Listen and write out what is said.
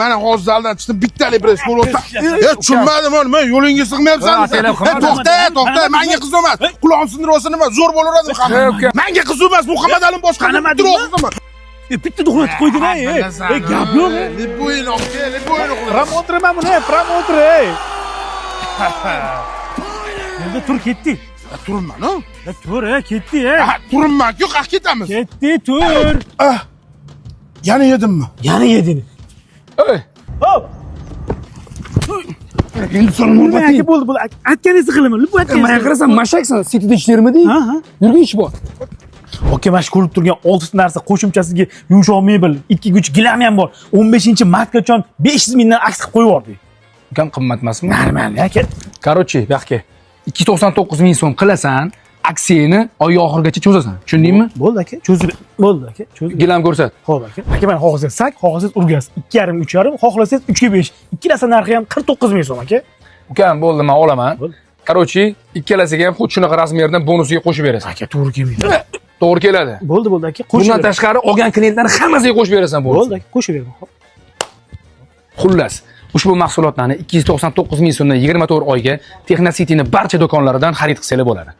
Mana hozir zaldan chiqdim, bittalik press qo'l o'ta. Tushunmadim, nima yo'lingga sig'mayapsanmi? To'xta, menga qiz emas. Quloqni sindiryapsan nima? Zo'r bo'laveradi qani. Menga qiz emas, Muhammad Alim boshqa nima turibsizmi? Bitta uxlatib qo'yding-a, gap yo'q. Promotr men buni, promotr. Endi tur ketdi. Turibman, ha? Tur, ketdi, Turibman-ku, qayerga ketamiz? Ketdi, tur. Yana yedimmi? Yana yeding. Hop. Endi solma Aka bo'ldi. Aytganingizni qilaman. Bu Men qarasam mashaksan, setida ishlarmidi? Yurgin ish bor. Aka, mana shu ko'rib turgan 6 narsa qo'shimchasiga yumshoq mebel, 2 guch gilam ham bor. 15-martgacha 500 mingdan aks qilib qo'yib yubordik. Ukam qimmat emasmi? Normal, aka. Короче, bu yoqqa 299 ming so'm qilasan, aksiyani oy oxirigacha cho'zasan. Tushundingmi? Bo'ldi aka, cho'zib. Bo'ldi aka, cho'zib. Gilam ko'rsat. Xo'p aka. Aka, men xohlasangiz sak, xohlasangiz urgaz. 2,5, 3,5, xohlasangiz 3 ga 5. Ikkalasi narxi ham 49 ming so'm aka. Ukam bo'ldi, men olaman. Bo'ldi. Короче, ikkalasiga ham xuddi shunaqa razmerdan bonusiga qo'shib berasan. Aka, to'g'ri kelmaydi. To'g'ri keladi. Bo'ldi aka. Bundan tashqari olgan klientlarni hammasiga qo'shib berasan bo'ldi. Bo'ldi aka, qo'shib beraman. Xullas, ushbu mahsulotlarni 299 ming so'mdan 24 oyga Texnocity'ning barcha do'konlaridan xarid qilsangiz bo'ladi.